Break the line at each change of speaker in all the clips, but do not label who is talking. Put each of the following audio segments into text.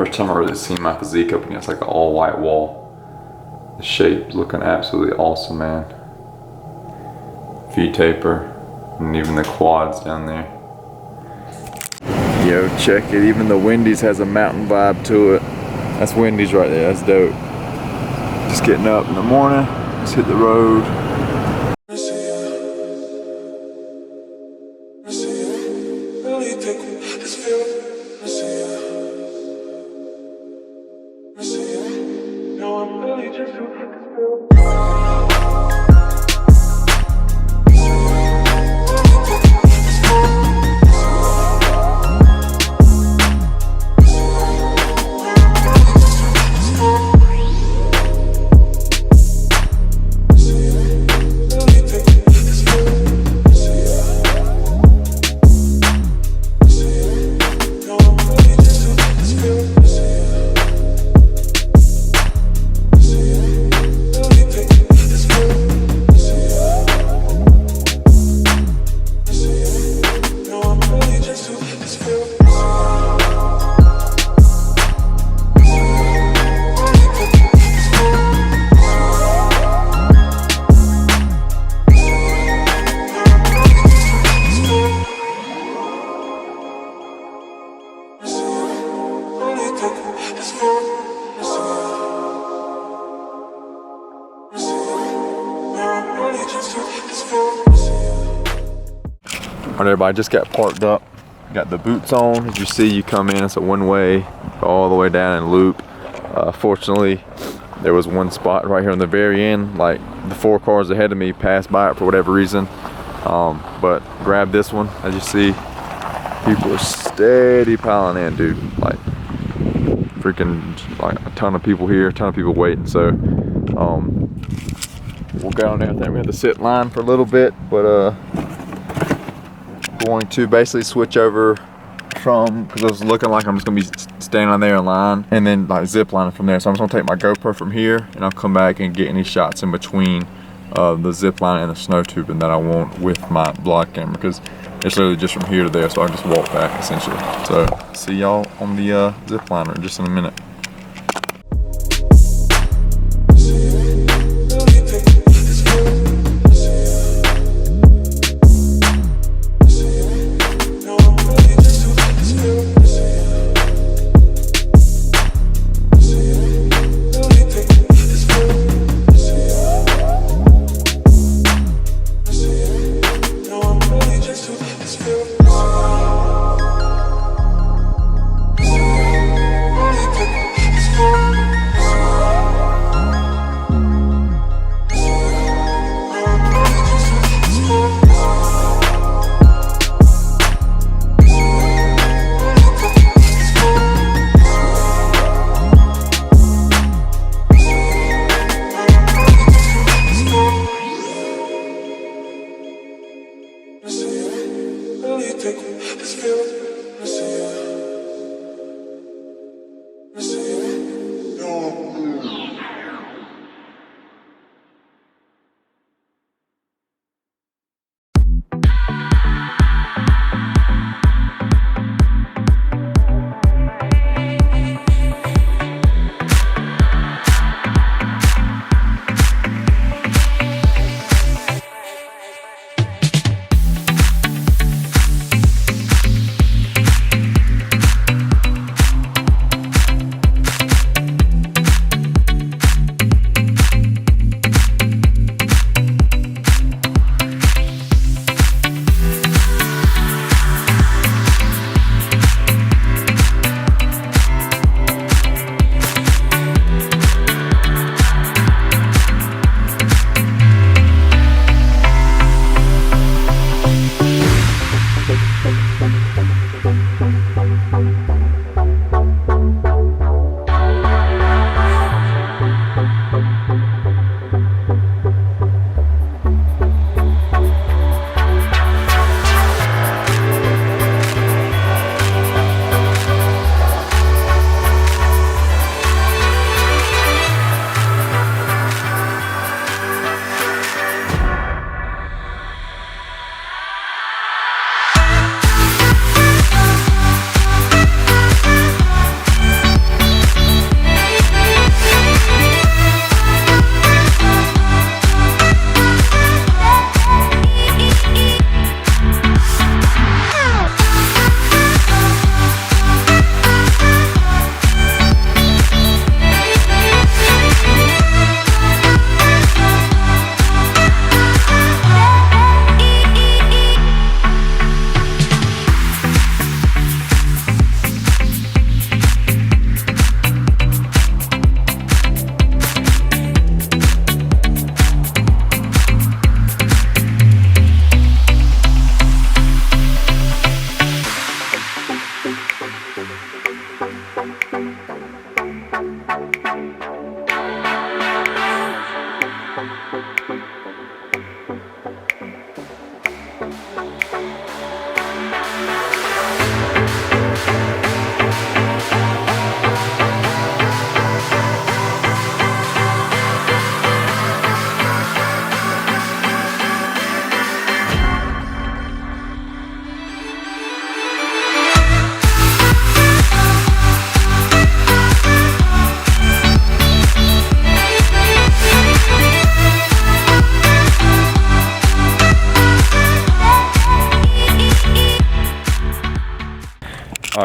First time I really seen my physique up against like an all white wall. The shape looking absolutely awesome, man. V-taper, and even the quads down there. Yo, check it, even the Wendy's has a mountain vibe to it. That's Wendy's right there, that's dope. Just getting up in the morning, just hit the road. Alright everybody, just got parked up. Got the boots on. As you see, you come in, it's a one-way, go all the way down and loop. Fortunately, there was one spot right here on the very end, like the 4 cars ahead of me passed by it for whatever reason. But grab this one. As you see, people are steady piling in, dude. Like freaking, like a ton of people here, a ton of people waiting. So we'll go on there. I think we have to sit in line for a little bit, but going to basically switch over from, because I was looking like I'm just gonna be standing on there in line and then like zip lining from there. So I'm just gonna take my GoPro from here and I'll come back and get any shots in between the zip line and the snow tubing that I want with my vlog camera, because it's literally just from here to there, so I just walk back essentially. So see y'all on the zip liner just in a minute.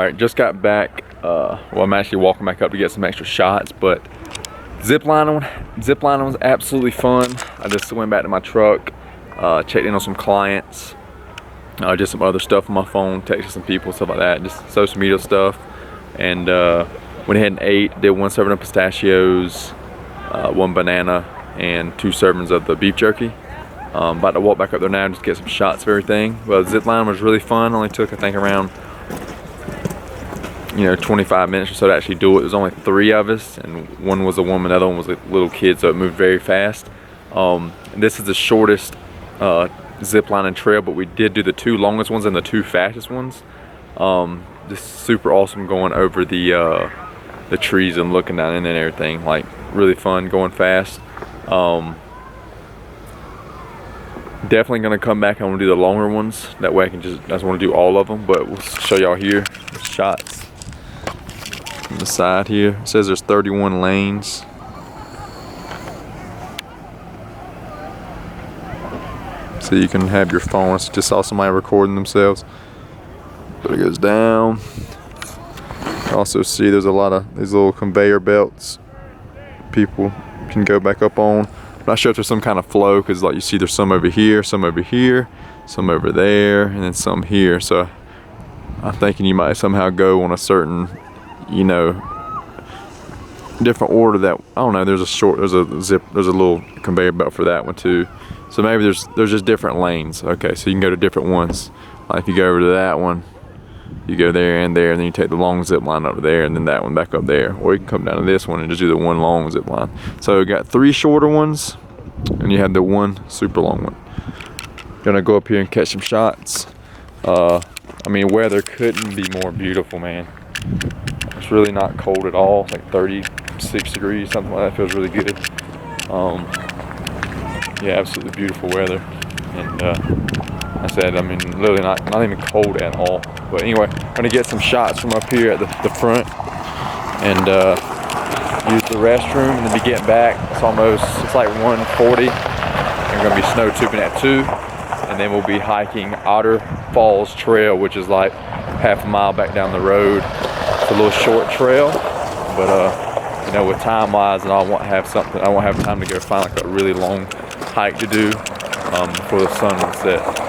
Alright, just got back. Well, I'm actually walking back up to get some extra shots, but ziplining was absolutely fun. I just went back to my truck, checked in on some clients, just some other stuff on my phone, texted some people, stuff like that, just social media stuff. And went ahead and ate, did 1 serving of pistachios, 1 banana, and 2 servings of the beef jerky. About to walk back up there now and just get some shots of everything. Well, the zip line was really fun. Only took, I think, around 25 minutes or so to actually do it. There's only 3 of us, and one was a woman, the other one was a little kid, so it moved very fast. This is the shortest zip line and trail, but we did do the 2 longest ones and the 2 fastest ones. Just super awesome going over the trees and looking down in and everything. Like, really fun, going fast. Definitely gonna come back. I want to do the longer ones. That way I just want to do all of them. But we'll show y'all here the shots from the side here. It says there's 31 lanes. So you can have your phone. I just saw somebody recording themselves. But it goes down. You also see there's a lot of these little conveyor belts people can go back up on. I'm not sure if there's some kind of flow, because like you see there's some over here, some over here, some over there, and then some here. So I'm thinking you might somehow go on a certain, different order. That I don't know. There's a little conveyor belt for that one too. So maybe there's just different lanes. Okay, so you can go to different ones. Like if you go over to that one, you go there and there, and then you take the long zip line up there, and then that one back up there. Or you can come down to this one and just do the 1 long zip line. So we got 3 shorter ones, and you have the 1 super long one. Gonna go up here and catch some shots. I mean, weather couldn't be more beautiful, man. It's really not cold at all. It's like 36 degrees, something like that. Feels really good. Yeah, absolutely beautiful weather. And I said, I mean, literally not even cold at all. But anyway, I'm gonna get some shots from up here at the front and use the restroom, and then be getting back. It's like 1:40. I'm gonna be snow tubing at 2, and then we'll be hiking Otter Falls Trail, which is like half a mile back down the road. It's a little short trail, but with time wise, and I won't have time to go find like a really long hike to do before the sun will set.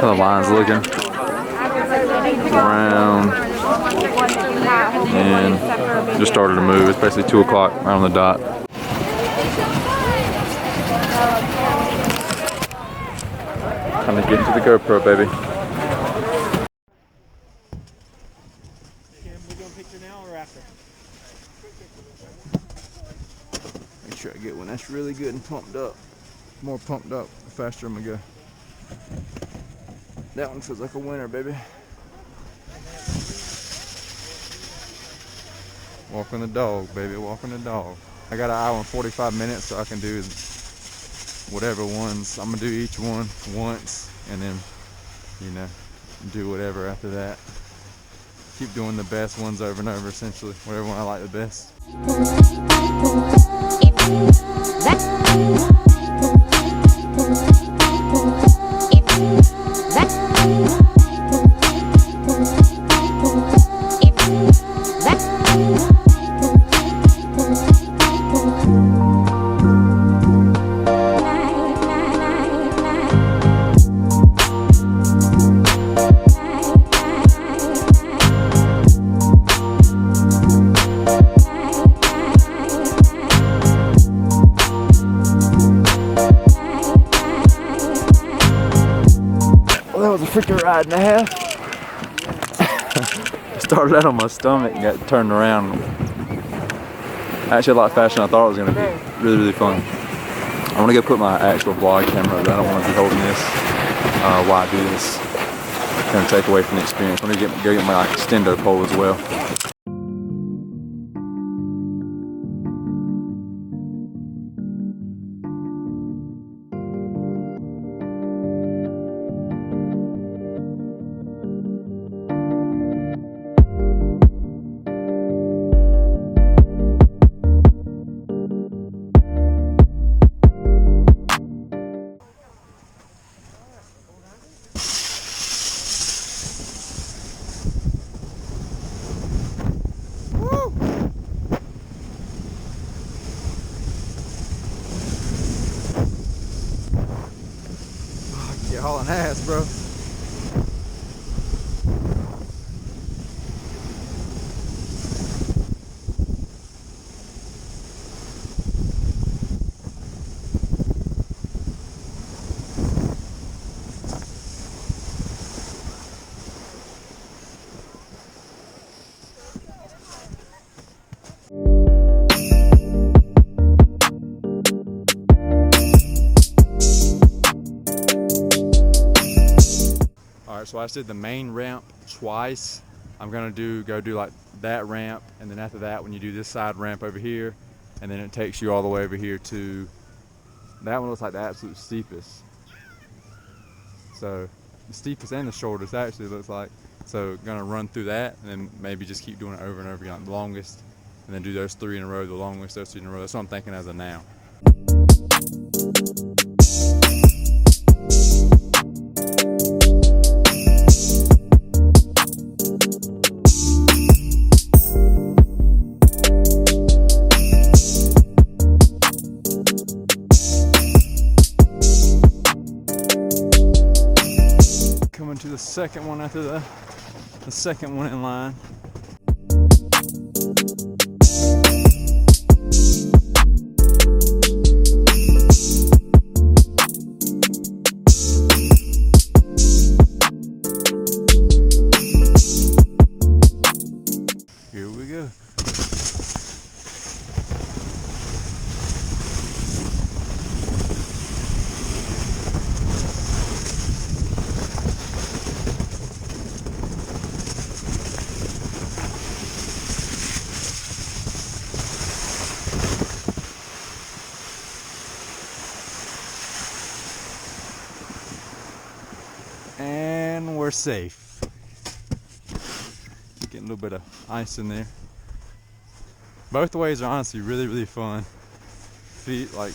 How the line's looking around, and just started to move. It's basically 2 o'clock right on the dot. Time to get into the GoPro, baby.
We doing picture now or after?
Make sure I get one that's really good and pumped up. The more pumped up, the faster I'm gonna go. That one feels like a winner, baby. Walking the dog, baby, walking the dog. I got 1 hour and 45 minutes, so I can do whatever ones. I'm gonna do each one once, and then, do whatever after that. Keep doing the best ones over and over, essentially. Whatever one I like the best. freaking ride and a half. Started out on my stomach and got turned around. Actually a lot faster than I thought it was gonna be. Really, really fun. I wanna go put my actual vlog camera up. I don't wanna be holding this while I do this. It's gonna take away from the experience. I'm gonna go get my extendo pole as well. You're hauling ass, bro. So I just did the main ramp twice. I'm gonna go do like that ramp, and then after that, when you do this side ramp over here, and then it takes you all the way over here to that one. Looks like the absolute steepest. So the steepest and the shortest actually looks like. So gonna run through that, and then maybe just keep doing it over and over again, like the longest, and then do those 3 in a row, the longest, those 3 in a row. That's what I'm thinking as of now. To the second one after the second one in line. Here we go. And we're safe. Getting a little bit of ice in there. Both ways are honestly really, really fun. Feet, like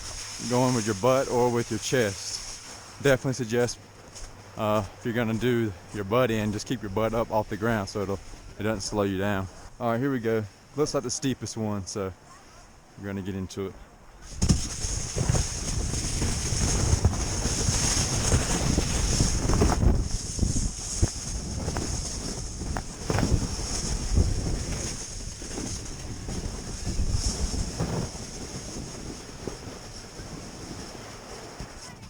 going with your butt or with your chest. Definitely suggest if you're gonna do your butt in, just keep your butt up off the ground so it doesn't slow you down. All right, here we go. Looks like the steepest one, so we're gonna get into it.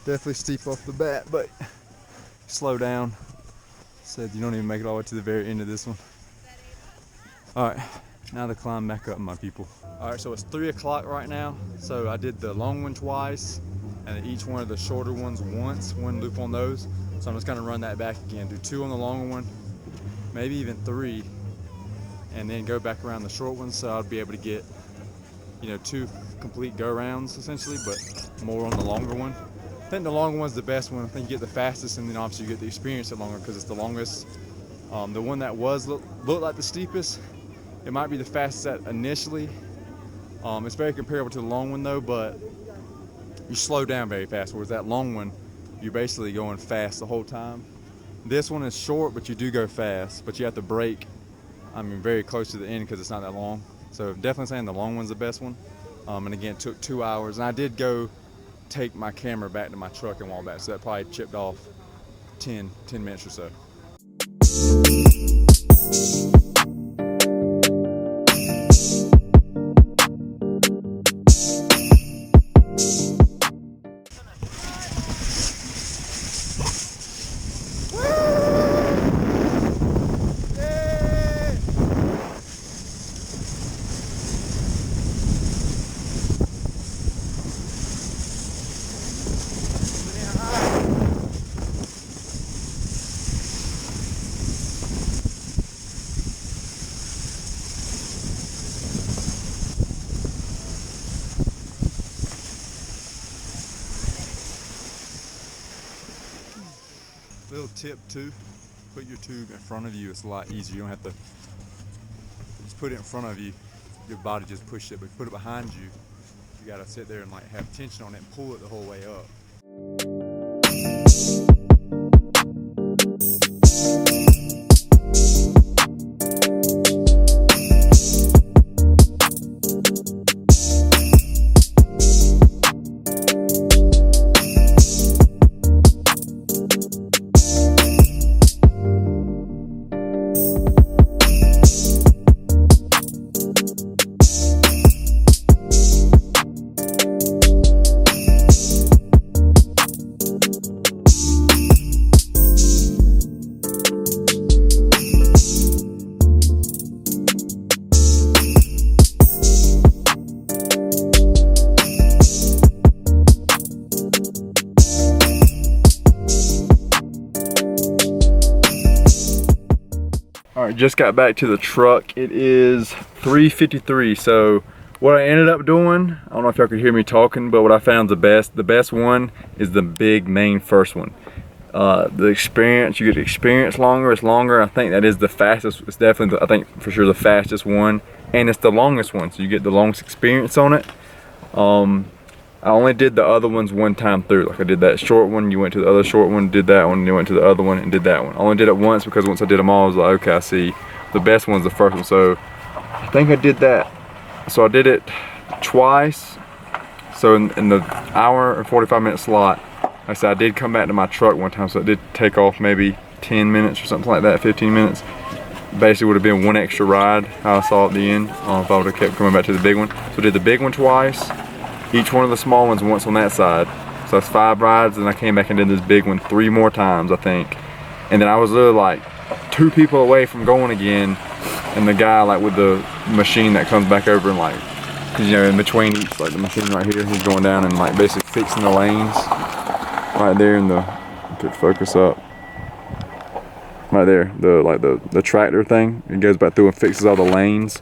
Definitely steep off the bat, but slow down. Said you don't even make it all the way to the very end of this one. All right, now the climb back up, my people. All right, so it's 3 o'clock right now. So I did the long one twice, and then each one of the shorter ones once, one loop on those. So I'm just gonna run that back again. Do 2 on the longer one, maybe even 3, and then go back around the short one. So I'll be able to get, 2 complete go rounds essentially, but more on the longer one. I think the longer one's the best one. I think you get the fastest, and then obviously you get the experience it longer because it's the longest. The one that looked like the steepest, it might be the fastest at initially. It's very comparable to the long one though, but you slow down very fast. Whereas that long one, you're basically going fast the whole time. This one is short, but you do go fast, but you have to brake. Very close to the end because it's not that long. So definitely saying the long one's the best one. And again, it took 2 hours, and I did go take my camera back to my truck and walk back, so that probably chipped off 10 minutes or so. Woo!
tip too. Put your tube in front of you. It's a lot easier. You don't have to just put it in front of you. Your body just push it, but put it behind you. You gotta sit there and like have tension on it and pull it the whole way up.
Alright, just got back to the truck. It is 3:53. So what I ended up doing, I don't know if y'all could hear me talking, but what I found the best one is the big main first one. The experience, you get to experience longer, it's longer. I think that is the fastest. It's definitely, I think for sure the fastest one, and it's the longest one, so you get the longest experience on it. I only did the other ones one time through. Like I did that short one, you went to the other short one, did that one, and you went to the other one and did that one. I only did it once because once I did them all, I was like, okay, I see. The best one's the first one. So I think I did that. So I did it twice. So in the hour and 45-minute slot, like I said, I did come back to my truck one time, so it did take off maybe 10 minutes or something like that, 15 minutes. Basically would have been one extra ride, how I saw at the end, if I would have kept coming back to the big one. So I did the big one twice, each one of the small ones once on that side. So that's 5 rides, and I came back and did this big one 3 more times, I think. And then I was literally like 2 people away from going again, and the guy like with the machine that comes back over and like, cause you know in between each, like the machine right here, he's going down and like basically fixing the lanes right there in the, could focus up. Right there, the tractor thing, it goes back through and fixes all the lanes,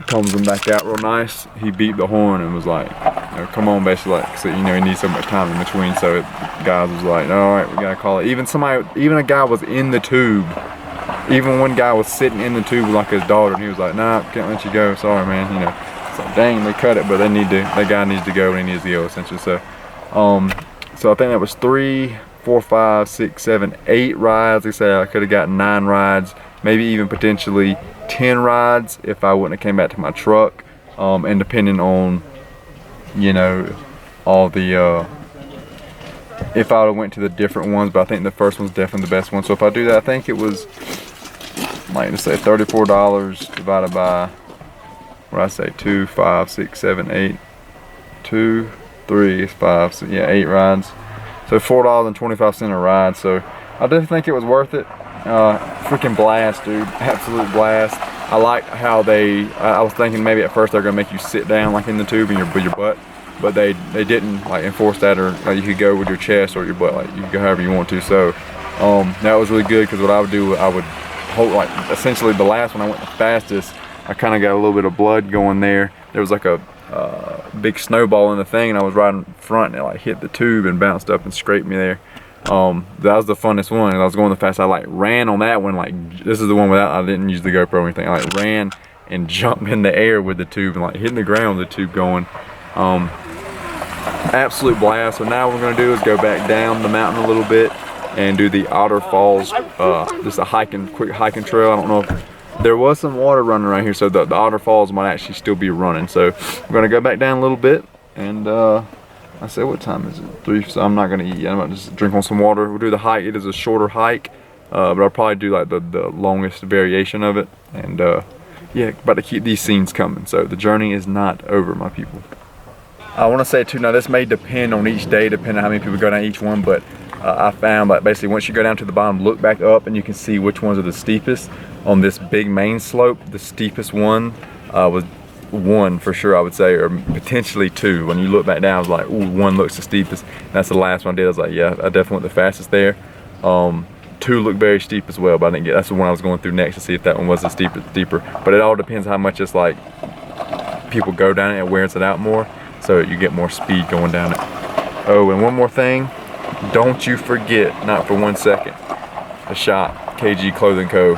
comes them back out real nice. He beeped the horn and was like, you know, come on, basically, like, so, you know, he needs so much time in between. So guys was like, all right, we gotta call it. Even a guy was in the tube. Even one guy was sitting in the tube with like his daughter, and he was like, nah, can't let you go, sorry man, you know. It's like, dang, they cut it, but that guy needs to go and he needs to go essentially. So so I think that was 3, 4, 5, 6, 7, 8 rides. Like I said, I could have gotten 9 rides, maybe even potentially 10 rides if I wouldn't have came back to my truck. And depending on, you know, all the, if I would have went to the different ones, but I think the first one's definitely the best one. So if I do that, I think it was, like to say $34 divided by, what did I say, 2, 5, 6, 7, 8, 2, 3, 5, so yeah, 8 rides. So $4.25 a ride. So I definitely think it was worth it. Freaking blast, dude, absolute blast. I liked how I was thinking maybe at first they're gonna make you sit down like in the tube and with your butt, but they didn't like enforce that, or you could go with your chest or your butt, like you could go however you want to. So that was really good, because what I would do, I would hold, like essentially the last one I went the fastest, I kind of got a little bit of blood going there. There was like a big snowball in the thing, and I was right in front, and it like hit the tube and bounced up and scraped me there. That was the funnest one, and I was going the fastest. I like ran on that one, like this is the one without, I didn't use the GoPro or anything. I like ran and jumped in the air with the tube and like hitting the ground with the tube going. Absolute blast. So now what we're gonna do is go back down the mountain a little bit and do the Waterfalls, just a quick hiking trail. I don't know if there was some water running around here, so the Waterfalls might actually still be running. So we're gonna go back down a little bit, and I said, what time is it? 3, so I'm not gonna eat yet. I'm gonna just drink on some water. We'll do the hike. It is a shorter hike, but I'll probably do like the longest variation of it. And yeah, about to keep these scenes coming. So the journey is not over, my people. I wanna say too, now this may depend on each day, depending on how many people go down each one, but I found like basically once you go down to the bottom, look back up and you can see which ones are the steepest. On this big main slope, the steepest one was 1 for sure, I would say, or potentially 2. When you look back down, I was like, ooh, 1 looks the steepest. And that's the last one I did. I was like, yeah, I definitely went the fastest there. 2 looked very steep as well, but I didn't get, that's the one I was going through next to see if that one was the steeper. But it all depends how much it's like people go down it and wears it out more, so you get more speed going down it. Oh, and one more thing, don't you forget, not for 1 second, a shop, KG Clothing Co.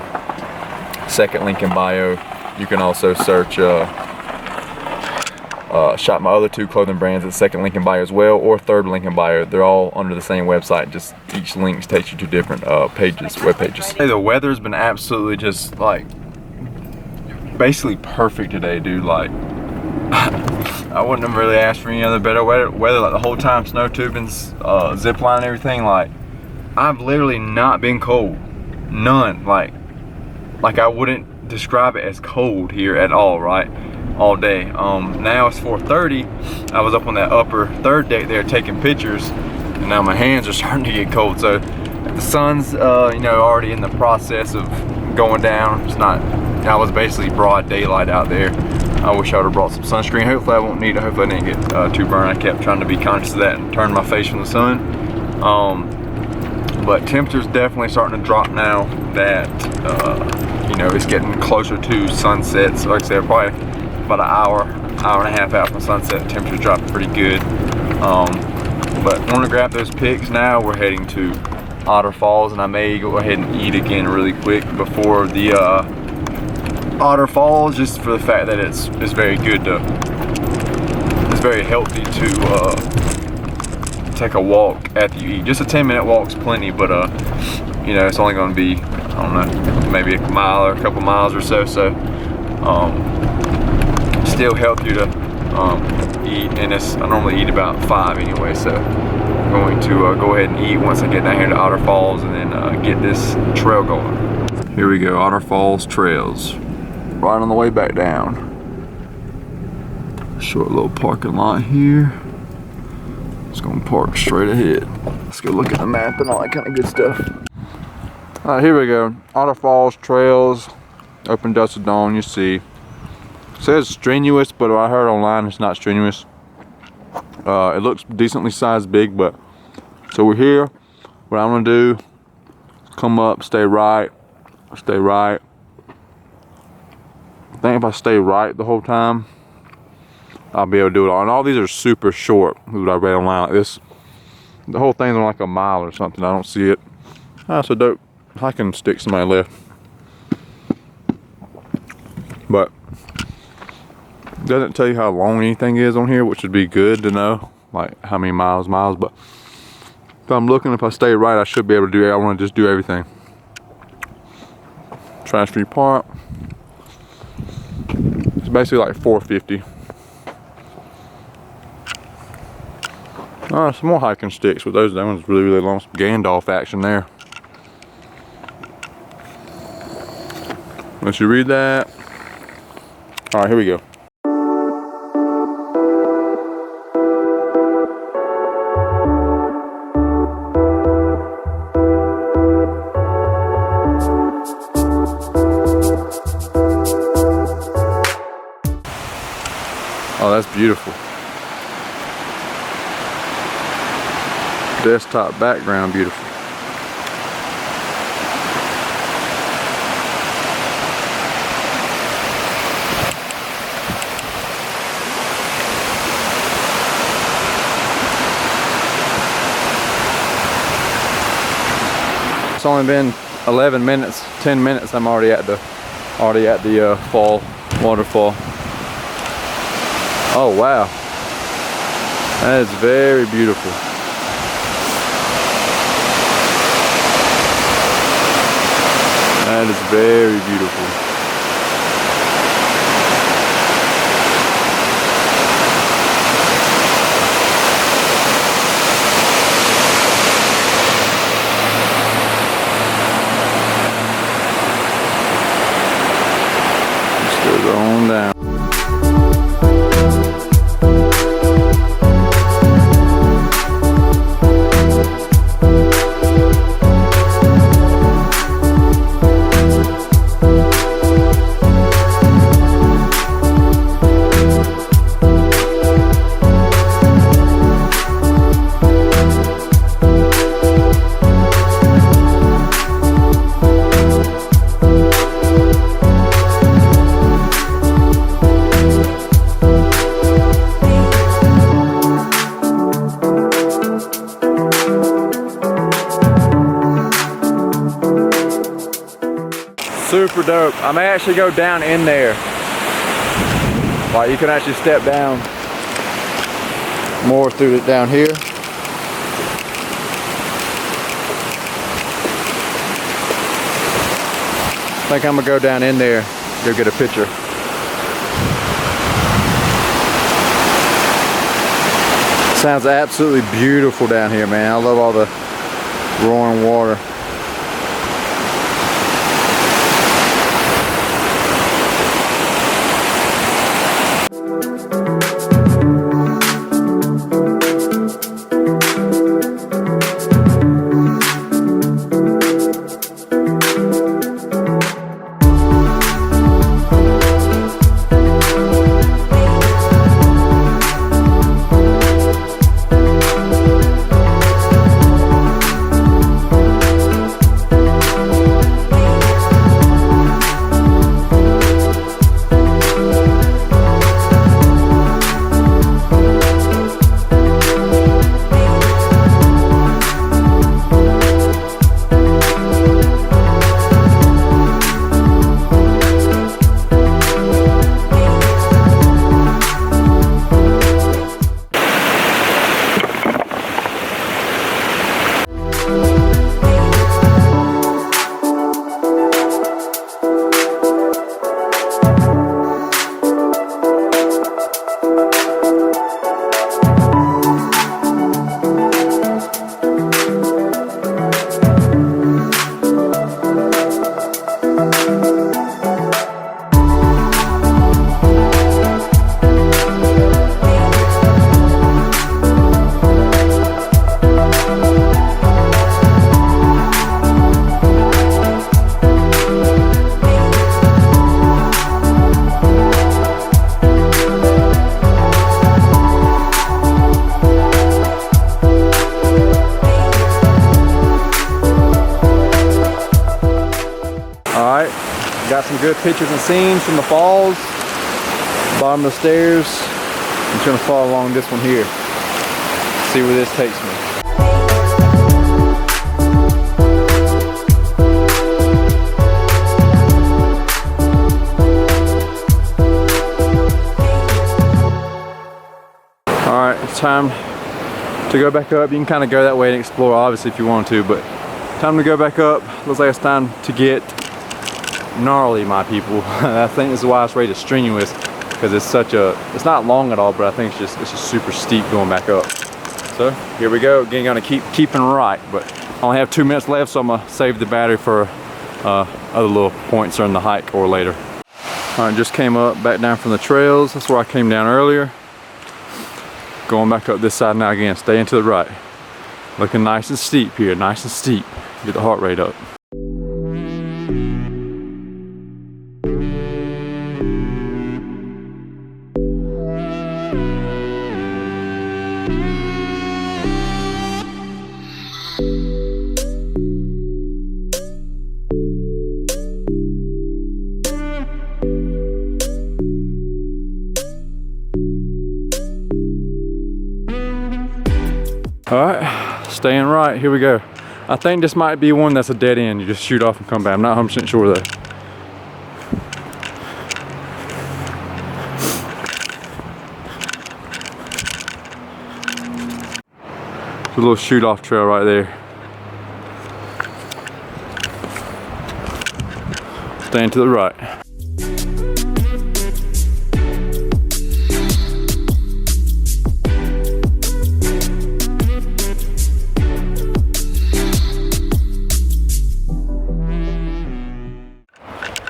Second link in bio. You can also search shop my other 2 clothing brands at second link in bio as well, or third link in bio. They're all under the same website, just each link takes you to different pages, web pages. Hey, the weather's been absolutely just like basically perfect today, dude. Like I wouldn't have really asked for any other better weather like the whole time, snow tubing, zip line and everything. Like I've literally not been cold, none. Like I wouldn't describe it as cold here at all, right? All day. Now it's 4:30. I was up on that upper 3rd deck there taking pictures, and now my hands are starting to get cold. So the sun's you know, already in the process of going down. It's not, I was basically broad daylight out there. I wish I would have brought some sunscreen. Hopefully I won't need it. Hopefully I didn't get too burned. I kept trying to be conscious of that and turn my face from the sun. But temperature's definitely starting to drop now that you know, it's getting closer to sunset. So like I said, probably about an hour and a half out from sunset, temperature's dropping pretty good. But I want to grab those pics now. We're heading to Waterfalls, and I may go ahead and eat again really quick before the Waterfalls, just for the fact that it's very good to, it's very healthy to take a walk after you eat. Just a 10-minute walk's plenty, but you know, it's only going to be, I don't know, maybe a mile or a couple miles or so. So still healthier to eat, and I normally eat about 5 anyway. So I'm going to go ahead and eat once I get down here to Waterfalls, and then get this trail going. Here we go, Waterfalls trails. Right on the way back down. Short little parking lot here. Just gonna park straight ahead. Let's go look at the map and all that kind of good stuff. All right, here we go. Waterfalls trails, open dusk to dawn. You see, it says strenuous, but I heard online it's not strenuous. It looks decently sized big, but so we're here. What I'm gonna do is come up, stay right. I think if I stay right the whole time, I'll be able to do it all. And all these are super short, what I read online. Like this, the whole thing's on like a mile or something. I don't see it. That's a dope hiking stick somebody left. But it doesn't tell you how long anything is on here, which would be good to know, like how many miles. But if I'm looking, if I stay right, I should be able to do it. I want to just do everything. Trash free park. It's basically like $4.50. Some more hiking sticks with those. That one's really long. Some Gandalf action there. Once you read that. All right, here we go. Oh, that's beautiful. Desktop background, beautiful. It's only been 11 minutes, 10 minutes. I'm already at the fall waterfall. Oh wow, that is very beautiful. That is very beautiful. Just goes on down. super dope. I may actually go down in there. Like you can actually step down more through it down here. I think I'm gonna go down in there, go get a picture. Sounds absolutely beautiful down here, man. I love all the roaring water. Got some good pictures and scenes from the falls, bottom of the stairs. I'm just gonna follow along this one here, see where this takes me. All right, it's time to go back up. You can kind of go that way and explore, obviously, if you want to, but time to go back up. Looks like it's time to get gnarly, my people. I think this is why it's rated strenuous, because it's not long at all, but I think it's just super steep going back up. So here we go. Again, gonna keep keeping right, but I only have 2 minutes left, so I'm gonna save the battery for other little points during the hike or later. All right, just came up back down from the trails. That's where I came down earlier. Going back up this side now again, staying to the right. Looking nice and steep here, nice and steep. Get the heart rate up. All right, staying right, here we go. I think this might be one that's a dead end. You just shoot off and come back. I'm not 100% sure though. It's a little shoot off trail right there. Staying to the right.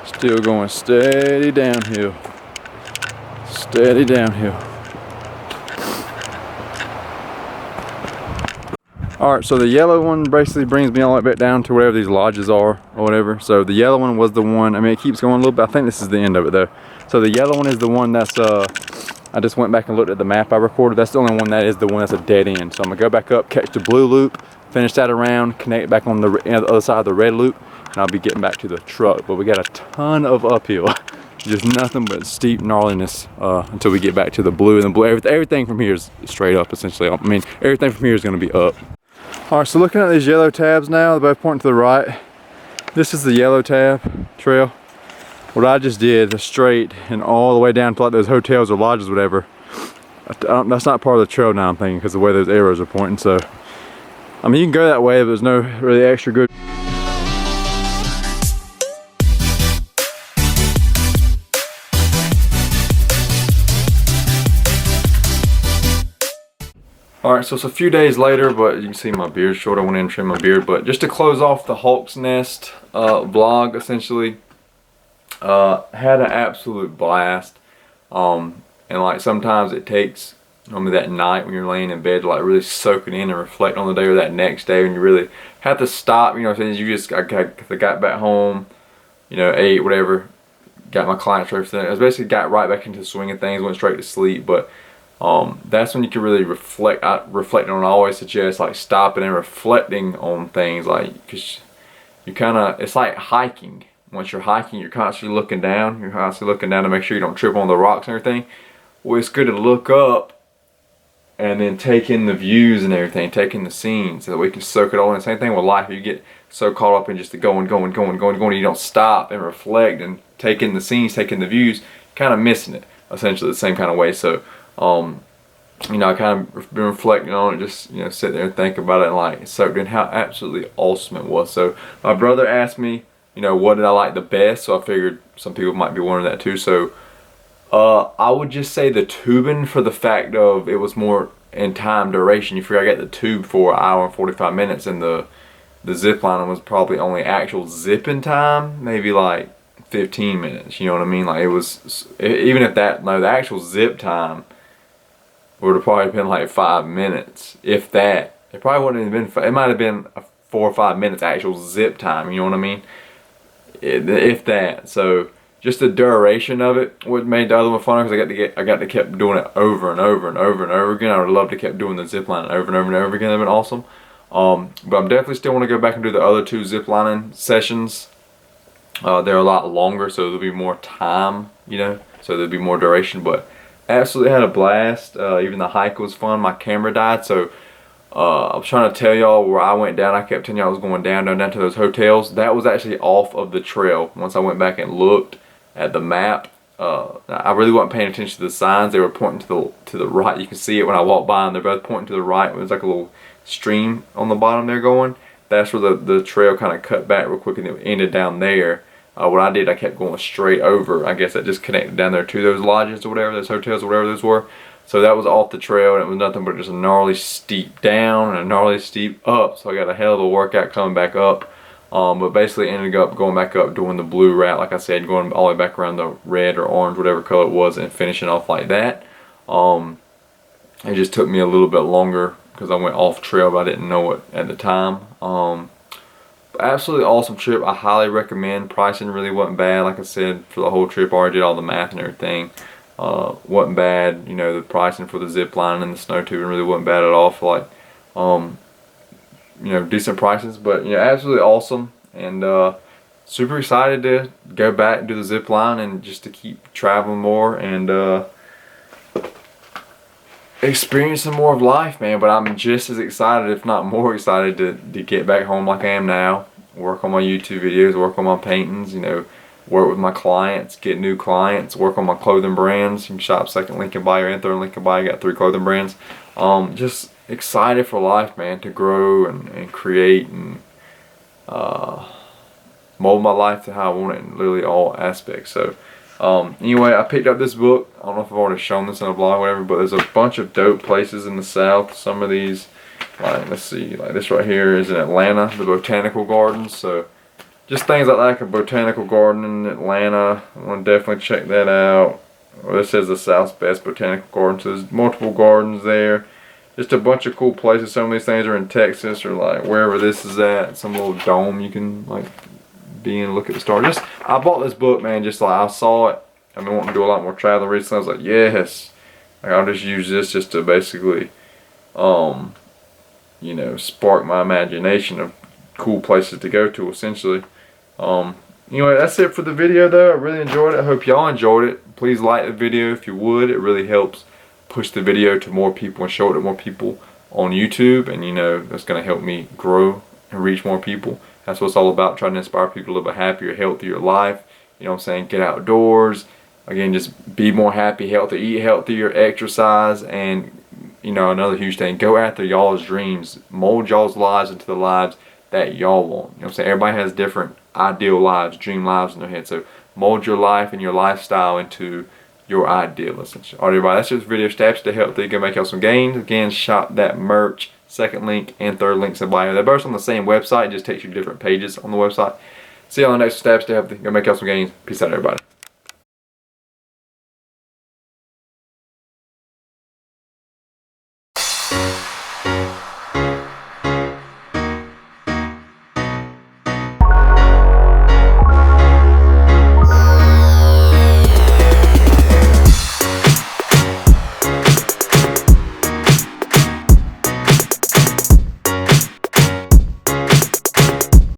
Still going steady downhill. Steady downhill. Alright, so the yellow one basically brings me all the way back down to wherever these lodges are or whatever. So the yellow one was the one, I mean it keeps going a little bit. I think this is the end of it though. So the yellow one is the one that's, I just went back and looked at the map I recorded. That's the only one that is the one that's a dead end. So I'm gonna go back up, catch the blue loop, finish that around, connect back on the other side of the red loop, and I'll be getting back to the truck. But we got a ton of uphill. Just nothing but steep gnarliness until we get back to the blue. And the blue, everything from here is straight up essentially. I mean, everything from here is gonna be up. All right, so looking at these yellow tabs now, they're both pointing to the right. This is the yellow tab trail. what I just did, straight and all the way down to like those hotels or lodges, whatever. That's not part of the trail now, I'm thinking, because the way those arrows are pointing. So, I mean, you can go that way, but there's no really extra good. Alright, so it's a few days later, but you can see my beard's short. I went in and trimmed my beard. But just to close off the Hawk's Nest vlog, essentially, had an absolute blast. And like sometimes it takes that night when you're laying in bed to like really soak it in and reflect on the day, or that next day when you really have to stop. You know what I'm saying? You just, I got back home, you know, ate, whatever, got my clients ready for that. I basically got right back into the swing of things, went straight to sleep. But that's when you can really reflect. Reflecting on, I always suggest like stopping and reflecting on things, like, because you kind of, it's like hiking. Once you're hiking, you're constantly looking down. You're constantly looking down to make sure you don't trip on the rocks and everything. Well, it's good to look up and then take in the views and everything, take in the scenes, so that we can soak it all in. Same thing with life. You get so caught up in just the going, you don't stop and reflect and take in the scenes, take in the views, kind of missing it, essentially the same kind of way. So you know, I kind of been reflecting on it, just, you know, sit there and think about it, and like soaked in how absolutely awesome it was. So my brother asked me, you know, what did I like the best? So I figured some people might be wondering that too. So I would just say the tubing, for the fact of it was more in time duration. You figure I got the tube for 1 hour and 45 minutes, and the zip lining was probably only actual zipping time, maybe like 15 minutes. You know what I mean? Like, it was, even if that, no, the actual zip time would have probably been like 5 minutes, if that. It probably wouldn't have been, it might have been 4 or 5 minutes actual zip time, you know what I mean? If that. So just the duration of it would made the other one funner, because I got to keep doing it over and over and over and over again. I would love to keep doing the zip lining over and over and over again. That'd been awesome. But I'm definitely still want to go back and do the other 2 zip lining sessions. They're a lot longer, so there'll be more time, you know, so there'll be more duration. But absolutely had a blast. Even the hike was fun. My camera died, so I was trying to tell y'all where I went down. I kept telling y'all I was going down to those hotels. That was actually off of the trail. Once I went back and looked at the map, I really wasn't paying attention to the signs. They were pointing to the right. You can see it when I walked by, and they're both pointing to the right. It was like a little stream on the bottom there going. That's where the trail kind of cut back real quick, and it ended down there. What I did, I kept going straight over. I guess that just connected down there to those lodges or whatever, those hotels or whatever those were. So that was off the trail, and it was nothing but just a gnarly steep down and a gnarly steep up. So I got a hell of a workout coming back up. But basically ended up going back up, doing the blue route, like I said, going all the way back around the red or orange, whatever color it was, and finishing off like that. It just took me a little bit longer because I went off trail, but I didn't know it at the time. Absolutely awesome trip. I highly recommend. Pricing really wasn't bad. Like I said, for the whole trip, I already did all the math and everything. Wasn't bad. You know, the pricing for the zip line and the snow tubing really wasn't bad at all. For like, you know, decent prices. But, you know, absolutely awesome. And super excited to go back and do the zip line, and just to keep traveling more and experiencing more of life, man. But I'm just as excited, if not more excited, to get back home like I am now, work on my YouTube videos, work on my paintings, you know, work with my clients, get new clients, work on my clothing brands. You can shop second link in bio and third link in bio. I got 3 clothing brands. Just excited for life, man, to grow and create and mold my life to how I want it in literally all aspects. So anyway, I picked up this book. I don't know if I've already shown this in a vlog or whatever, but there's a bunch of dope places in the South. Some of these, like, let's see, like this right here is in Atlanta, the Botanical Gardens. So just things like a botanical garden in Atlanta. I want to definitely check that out. Well, this says the South's best botanical garden. So there's multiple gardens there. Just a bunch of cool places. Some of these things are in Texas, or like wherever this is at. Some little dome you can like be in and look at the stars. I bought this book, man, just like I saw it. I've been wanting to do a lot more traveling recently. I was like, yes, like, I'll just use this just to basically, you know, spark my imagination of cool places to go to, essentially. Anyway, that's it for the video, though. I really enjoyed it. I hope y'all enjoyed it. Please like the video if you would. It really helps push the video to more people and show it to more people on YouTube, and, you know, that's going to help me grow and reach more people. That's what it's all about, trying to inspire people to live a happier, healthier life. You know what I'm saying? Get outdoors. Again, just be more happy, healthy, eat healthier, exercise, and you know, another huge thing, go after y'all's dreams. Mold y'all's lives into the lives that y'all want. You know what I'm saying? Everybody has different ideal lives, dream lives in their head. So mold your life and your lifestyle into your ideal, essentially. Alright, everybody, that's just video steps to help you go make out some gains. Again, shop that merch. Second link and third links in bio. They're both on the same website. It just takes you to different pages on the website. See you on the next steps to help you go make out some gains. Peace out, everybody.